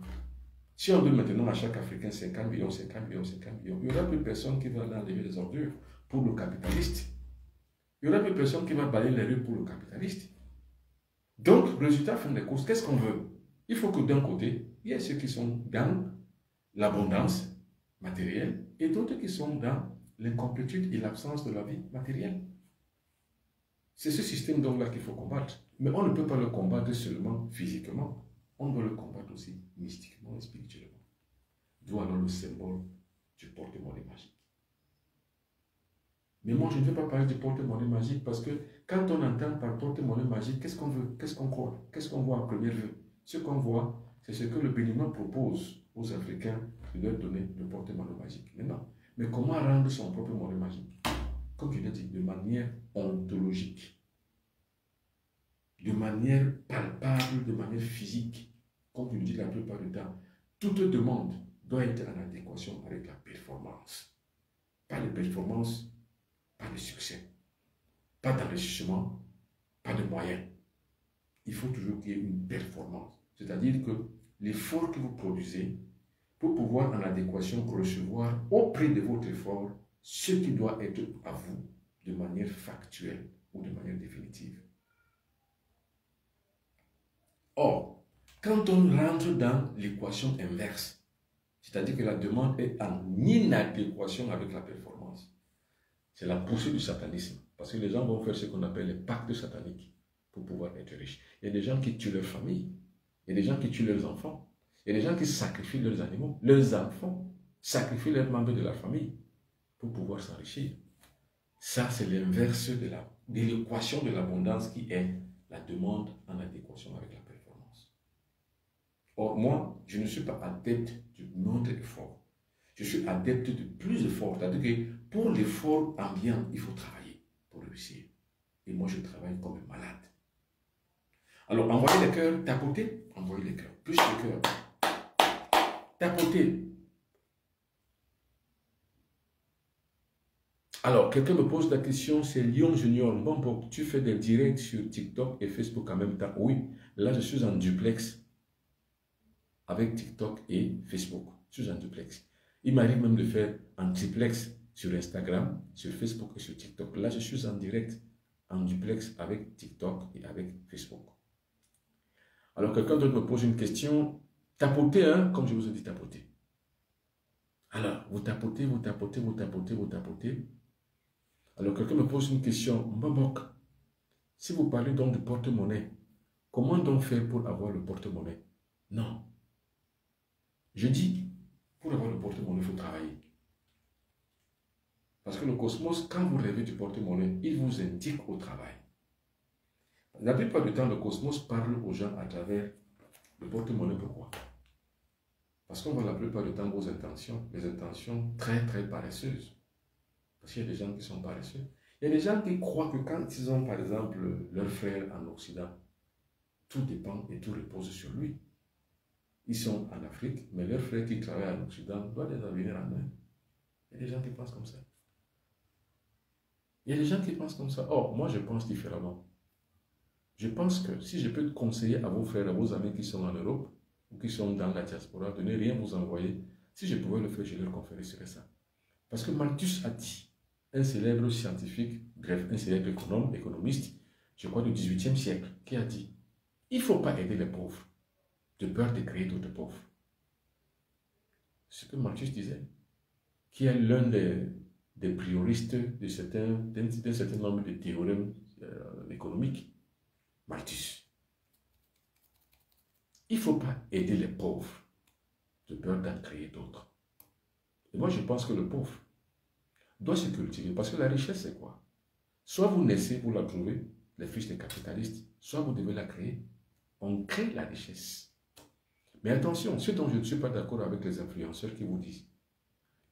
Si on donne maintenant à chaque Africain 50 millions, 50 millions, 50 millions, il n'y aura plus personne qui va aller enlever les ordures pour le capitaliste. Il n'y aura plus personne qui va balayer les rues pour le capitaliste. Donc, résultat, fin des courses, qu'est-ce qu'on veut? Il faut que d'un côté, il y ait ceux qui sont dans l'abondance matérielle et d'autres qui sont dans l'incomplétude et l'absence de la vie matérielle. C'est ce système donc là qu'il faut combattre. Mais on ne peut pas le combattre seulement physiquement. On doit le combattre aussi mystiquement et spirituellement. d'où alors le symbole du porte-monnaie magique. Mais moi, je ne veux pas parler du porte-monnaie magique parce que quand on entend par porte-monnaie magique, qu'est-ce qu'on veut? Qu'est-ce qu'on croit? Qu'est-ce qu'on voit à première vue? Ce qu'on voit, c'est ce que le Béninois propose aux Africains de leur donner le porte-monnaie magique. Mais comment rendre son propre monnaie magique? Comme je l'ai dit, de manière ontologique, de manière palpable, de manière physique. Comme je le dis la plupart du temps, toute demande doit être en adéquation avec la performance. Pas de performance, pas de succès, pas d'enrichissement, pas de moyens. Il faut toujours qu'il y ait une performance. C'est-à-dire que l'effort que vous produisez, pour pouvoir en adéquation recevoir auprès de votre effort ce qui doit être à vous de manière factuelle ou de manière définitive. Or, quand on rentre dans l'équation inverse, c'est-à-dire que la demande est en inadéquation avec la performance, c'est la poussée du satanisme. Parce que les gens vont faire ce qu'on appelle les pactes sataniques pour pouvoir être riches. Il y a des gens qui tuent leur famille, il y a des gens qui tuent leurs enfants, il y a des gens qui sacrifient leurs animaux, leurs enfants, sacrifient leurs membres de la famille pour pouvoir s'enrichir. Ça, c'est l'inverse de l'équation de l'abondance qui est la demande en adéquation avec la performance. Or, moi, je ne suis pas adepte du moindre effort. Je suis adepte de plus d'efforts. C'est-à-dire que pour l'effort ambiant, il faut travailler pour réussir. Et moi, je travaille comme un malade. Alors, envoyez les cœurs, tapotez, envoyez les cœurs, plus de cœurs. Tapotez. Alors, quelqu'un me pose la question, c'est Lyon Junior. Bon, tu fais des directs sur TikTok et Facebook en même temps. Oui, là, je suis en duplex avec TikTok et Facebook. Je suis en duplex. Il m'arrive même de faire en triplex sur Instagram, sur Facebook et sur TikTok. Là, je suis en direct, en duplex avec TikTok et avec Facebook. Alors, quelqu'un d'autre me pose une question. Tapotez, hein, comme je vous ai dit, tapotez. Alors, vous tapotez, vous tapotez, vous tapotez, vous tapotez. Alors, quelqu'un me pose une question. Mbambok, si vous parlez donc de porte-monnaie, comment donc faire pour avoir le porte-monnaie? Non. Je dis, pour avoir le porte-monnaie, il faut travailler. Parce que le cosmos, quand vous rêvez du porte-monnaie, il vous indique au travail. La plupart du temps, le cosmos parle aux gens à travers le porte-monnaie. Pourquoi? Parce qu'on voit la plupart du temps vos intentions, les intentions très très paresseuses. Parce qu'il y a des gens qui sont paresseux. Il y a des gens qui croient que quand ils ont par exemple leur frère en Occident, tout dépend et tout repose sur lui. Ils sont en Afrique, mais leur frère qui travaille en Occident doit les venir en Inde. Il y a des gens qui pensent comme ça. Il y a des gens qui pensent comme ça. Or, moi je pense différemment. Je pense que si je peux conseiller à vos frères, à vos amis qui sont en Europe, ou qui sont dans la diaspora, de ne rien vous envoyer, si je pouvais le faire, je leur conférerais ça. Parce que Malthus a dit, un célèbre scientifique, bref, un célèbre économiste, je crois du XVIIIe siècle, qui a dit, il ne faut pas aider les pauvres, de peur de créer d'autres pauvres. C'est ce que Malthus disait, qui est l'un des prioristes d'un certain nombre de théorèmes économiques. Malthus. Il ne faut pas aider les pauvres, de peur d'en créer d'autres. Et moi, je pense que le pauvre doit se cultiver, parce que la richesse, c'est quoi? Soit vous naissez, vous la trouvez, les fils des capitalistes, soit vous devez la créer. On crée la richesse. Mais attention, ce dont je ne suis pas d'accord avec les influenceurs qui vous disent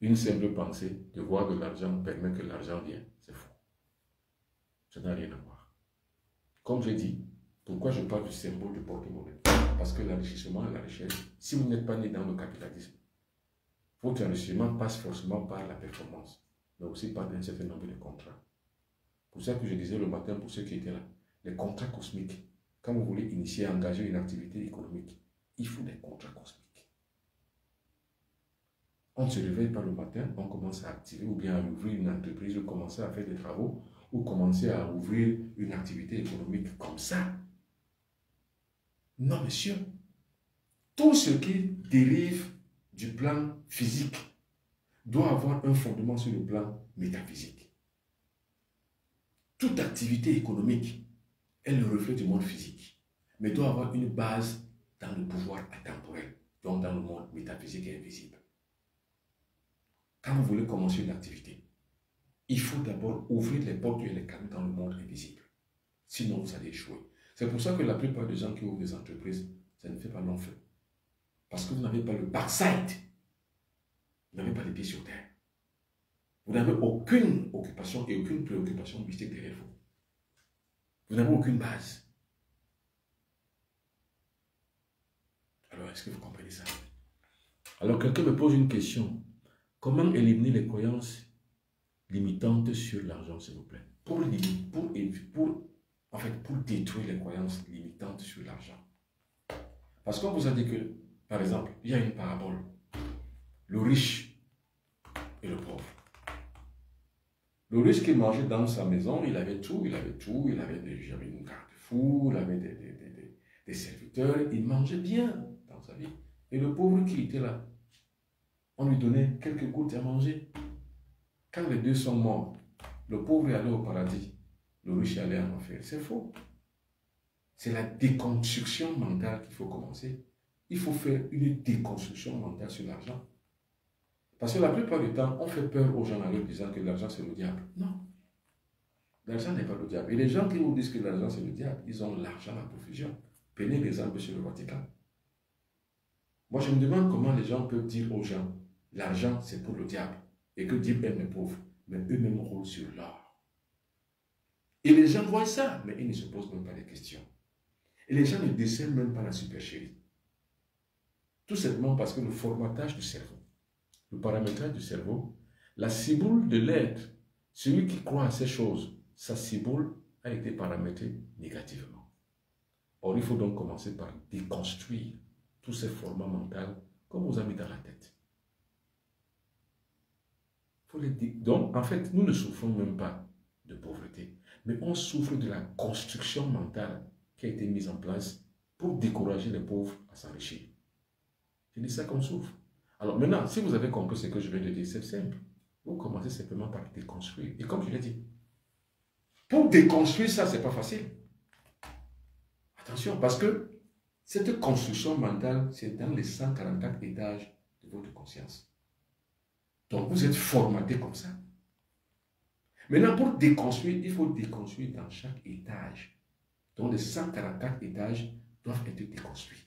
une simple pensée de voir de l'argent permet que l'argent vienne, c'est faux. Ça n'a rien à voir. Comme j'ai dit, pourquoi je parle du symbole du porte-monnaie? Parce que l'enrichissement et la richesse, si vous n'êtes pas né dans le capitalisme, votre enrichissement passe forcément par la performance, mais aussi par un certain nombre de contrats. Pour ça que je disais le matin, pour ceux qui étaient là, les contrats cosmiques. Quand vous voulez initier, engager une activité économique, il faut des contrats cosmiques. On ne se réveille pas le matin, on commence à activer ou bien à ouvrir une entreprise ou commencer à faire des travaux ou commencer à ouvrir une activité économique comme ça. Non, monsieur. Tout ce qui dérive du plan physique doit avoir un fondement sur le plan métaphysique. Toute activité économique est le reflet du monde physique, mais doit avoir une base dans le pouvoir intemporel, donc dans le monde métaphysique et invisible. quand vous voulez commencer une activité, il faut d'abord ouvrir les portes et les canaux dans le monde invisible. Sinon, vous allez échouer. C'est pour ça que la plupart des gens qui ouvrent des entreprises, ça ne fait pas long feu. Parce que vous n'avez pas le backside. Vous n'avez pas les pieds sur terre. Vous n'avez aucune occupation et aucune préoccupation mystique derrière vous. Vous n'avez aucune base. Alors, est-ce que vous comprenez ça? Alors, quelqu'un me pose une question. Comment éliminer les croyances limitantes sur l'argent, s'il vous plaît? Pour détruire les croyances limitantes sur l'argent. Parce qu'on vous a dit que, par exemple, il y a une parabole. Le riche et le pauvre. Le riche qui mangeait dans sa maison, il avait tout, il avait une garde-fou, il avait des serviteurs, il mangeait bien dans sa vie. Et le pauvre qui était là, on lui donnait quelques gouttes à manger. Quand les deux sont morts, le pauvre est allé au paradis, le riche est allé en enfer. C'est faux. C'est la déconstruction mentale qu'il faut commencer. Il faut faire une déconstruction mentale sur l'argent. Parce que la plupart du temps, on fait peur aux gens en leur disant que l'argent c'est le diable. Non. L'argent n'est pas le diable. Et les gens qui vous disent que l'argent c'est le diable, ils ont l'argent à profusion. Prenez l'exemple sur le Vatican. Moi, je me demande comment les gens peuvent dire aux gens, l'argent c'est pour le diable. Et que Dieu aime les pauvres. Mais eux-mêmes roulent sur l'or. Et les gens voient ça, mais ils ne se posent même pas des questions. Et les gens ne décèlent même pas la supercherie. Tout simplement parce que le formatage du cerveau, le paramétrage du cerveau, la ciboule de l'être, celui qui croit à ces choses, sa ciboule a été paramétrée négativement. Or, il faut donc commencer par déconstruire tous ces formats mentaux qu'on vous a mis dans la tête. Donc, en fait, nous ne souffrons même pas de pauvreté, mais on souffre de la construction mentale qui a été mise en place pour décourager les pauvres à s'enrichir. C'est de ça qu'on souffre. Alors maintenant, si vous avez compris ce que je viens de dire, c'est simple. Vous commencez simplement par déconstruire. Et comme je l'ai dit, pour déconstruire ça, ce n'est pas facile. Attention, parce que cette construction mentale, c'est dans les 144 étages de votre conscience. Donc vous êtes formaté comme ça. Maintenant, pour déconstruire, il faut déconstruire dans chaque étage. Donc les 144 étages doivent être déconstruits.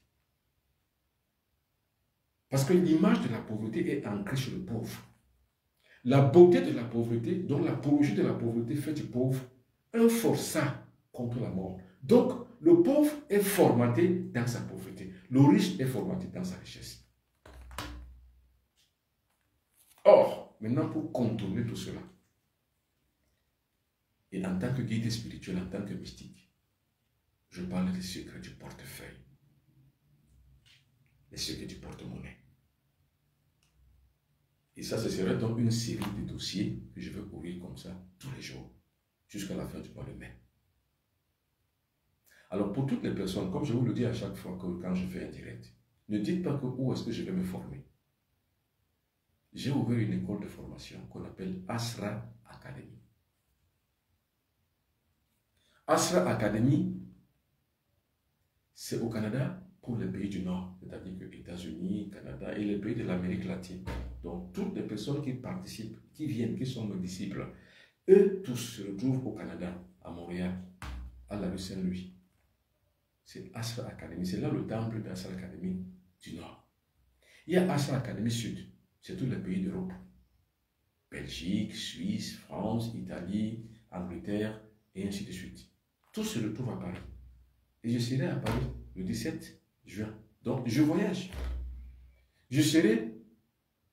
Parce que l'image de la pauvreté est ancrée chez le pauvre. La beauté de la pauvreté, donc l'apologie de la pauvreté fait du pauvre un forçat contre la mort. Donc, le pauvre est formaté dans sa pauvreté. Le riche est formaté dans sa richesse. Or, maintenant pour contourner tout cela, et en tant que guide spirituel, en tant que mystique, je parle des secrets du portefeuille, les secrets du porte-monnaie. Et ça, ce serait donc une série de dossiers que je vais ouvrir comme ça tous les jours, jusqu'à la fin du mois de mai. Alors pour toutes les personnes, comme je vous le dis à chaque fois quand je fais un direct, ne dites pas que où est-ce que je vais me former. J'ai ouvert une école de formation qu'on appelle Asra Academy. Asra Academy, c'est au Canada pour les pays du Nord, c'est-à-dire que les États-Unis, Canada et les pays de l'Amérique latine. Donc toutes les personnes qui participent, qui viennent, qui sont mes disciples, eux tous se retrouvent au Canada, à Montréal, à la rue Saint-Louis. C'est Asra Academy, c'est là le temple d'Asra Academy du Nord. Il y a Asra Academy Sud, c'est tous les pays d'Europe. Belgique, Suisse, France, Italie, Angleterre, et ainsi de suite. Tout se retrouve à Paris. Et je serai à Paris le 17 juin. Donc, je voyage. Je serai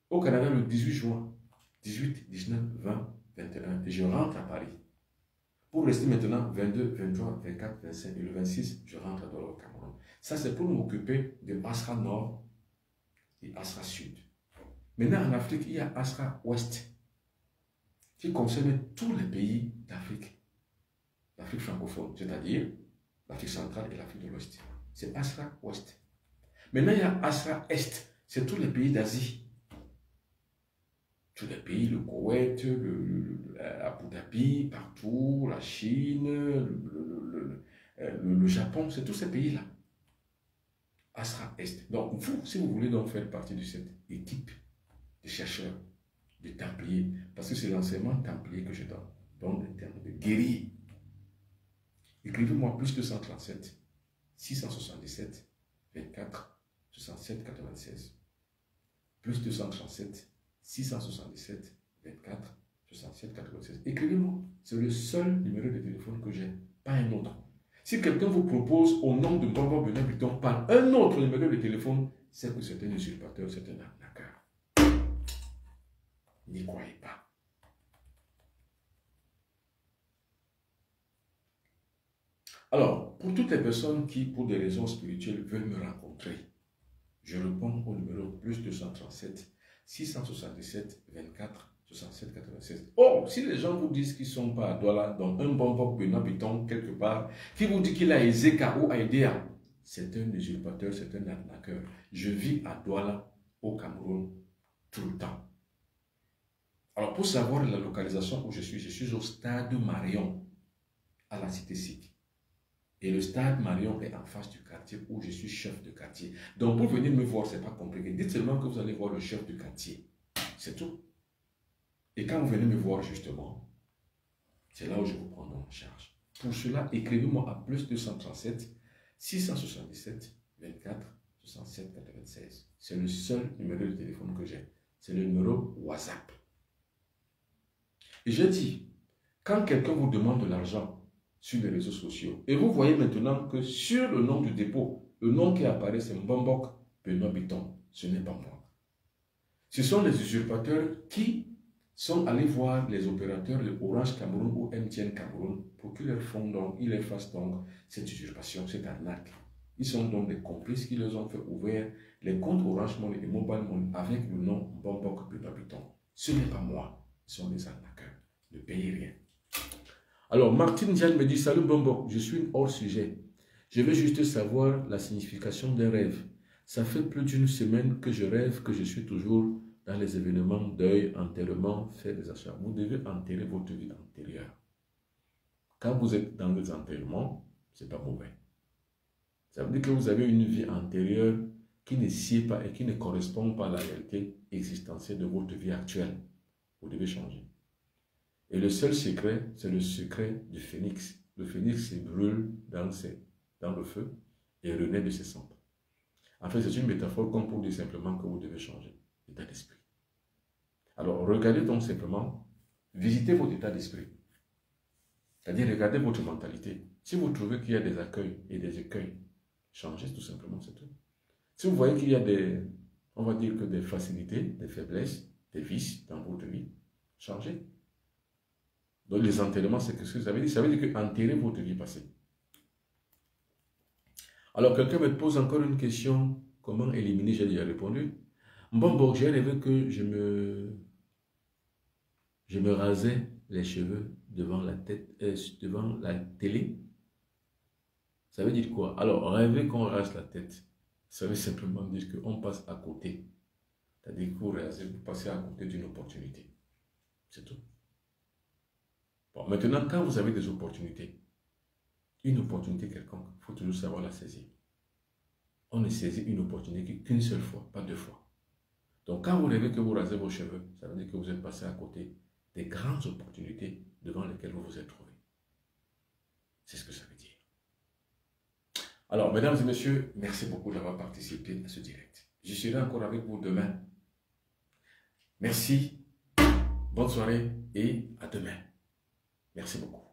au Canada le 18 juin. 18, 19, 20, 21. Et je rentre à Paris. Pour rester maintenant 22, 23, 24, 25 et le 26, je rentre à Douala au Cameroun. Ça, c'est pour m'occuper de Asra Nord et Asra Sud. Maintenant, en Afrique, il y a Asra Ouest, qui concerne tous les pays d'Afrique. L'Afrique francophone, c'est-à-dire l'Afrique centrale et l'Afrique de l'Ouest. C'est Asra Ouest. Maintenant, il y a Asra Est, c'est tous les pays d'Asie. Tous les pays, le Koweït, Abu Dhabi, partout, la Chine, le Japon, c'est tous ces pays-là. Asra Est. Donc, vous, si vous voulez donc faire partie de cette équipe de chercheurs de templier, parce que c'est l'enseignement templier que je donne. Donc, le terme de guérir. Écrivez-moi plus 237 677 24 67 96. Plus 237 677 24 67 96. Écrivez-moi. C'est le seul numéro de téléphone que j'ai, pas un autre. Si quelqu'un vous propose au nom de Mbambo Benin Piton par un autre numéro de téléphone, c'est que c'est un usurpateur, c'est un arnaqueur. N'y croyez pas. Alors, pour toutes les personnes qui, pour des raisons spirituelles, veulent me rencontrer, je réponds au numéro plus 237 677 24 67 96. Oh, si les gens vous disent qu'ils ne sont pas à Douala, dans un bon Benoît Piton quelque part, qui vous dit qu'il a Ezeka ou Aïdéa, c'est un usurpateur, c'est un arnaqueur. Je vis à Douala, au Cameroun, tout le temps. Alors, pour savoir la localisation où je suis au stade Marion, à la Cité Sikh. Et le stade Marion est en face du quartier où je suis chef de quartier. Donc, pour venir me voir, ce n'est pas compliqué. Dites seulement que vous allez voir le chef du quartier. C'est tout. Et quand vous venez me voir, justement, c'est là où je vous prendrai en charge. Pour cela, écrivez-moi à plus 237 677 24 67 96. C'est le seul numéro de téléphone que j'ai. C'est le numéro WhatsApp. Et j'ai dit, quand quelqu'un vous demande de l'argent sur les réseaux sociaux, et vous voyez maintenant que sur le nom du dépôt, le nom qui apparaît, c'est Mbambok Benoît Biton. Ce n'est pas moi. Ce sont les usurpateurs qui sont allés voir les opérateurs de Orange Cameroun ou MTN Cameroun pour qu'ils leur font donc, ils leur fassent donc cette usurpation, cette arnaque. Ils sont donc des complices qui leur ont fait ouvrir les comptes Orange Money et Mobile Money avec le nom Mbambok Benoît Biton. Ce n'est pas moi, ce sont des arnaqueurs. Ne payez rien. Alors, Martine Diane me dit, salut Mbambok, je suis hors sujet. Je veux juste savoir la signification d'un rêve. Ça fait plus d'une semaine que je rêve que je suis toujours dans les événements deuil, enterrement, faire des achats. Vous devez enterrer votre vie antérieure. Quand vous êtes dans les enterrements, ce n'est pas mauvais. Ça veut dire que vous avez une vie antérieure qui ne sied pas et qui ne correspond pas à la réalité existentielle de votre vie actuelle. Vous devez changer. Et le seul secret, c'est le secret du phénix. Le phénix se brûle dans le feu et renaît de ses cendres. En fait, c'est une métaphore comme pour dire simplement que vous devez changer d'état d'esprit. Alors, regardez donc simplement, visitez votre état d'esprit. C'est-à-dire, regardez votre mentalité. Si vous trouvez qu'il y a des accueils et des écueils, changez tout simplement, c'est tout. Si vous voyez qu'il y a on va dire que des facilités, des faiblesses, des vices dans votre vie, changez. Donc, les enterrements, c'est ce que ça veut dire. Ça veut dire que enterrez votre vie passée. Alors, quelqu'un me pose encore une question. Comment éliminer? J'ai déjà répondu. Bon, j'ai rêvé que je me rasais les cheveux devant la tête, devant la télé. Ça veut dire quoi? Alors, rêver qu'on rase la tête, ça veut simplement dire qu'on passe à côté. C'est-à-dire que vous passez à côté d'une opportunité. C'est tout. Bon, maintenant, quand vous avez des opportunités, une opportunité quelconque, il faut toujours savoir la saisir. On ne saisit une opportunité qu'une seule fois, pas deux fois. Donc, quand vous rêvez que vous rasez vos cheveux, ça veut dire que vous êtes passé à côté des grandes opportunités devant lesquelles vous vous êtes trouvé. C'est ce que ça veut dire. Alors, mesdames et messieurs, merci beaucoup d'avoir participé à ce direct. Je serai encore avec vous demain. Merci, bonne soirée et à demain. Merci beaucoup.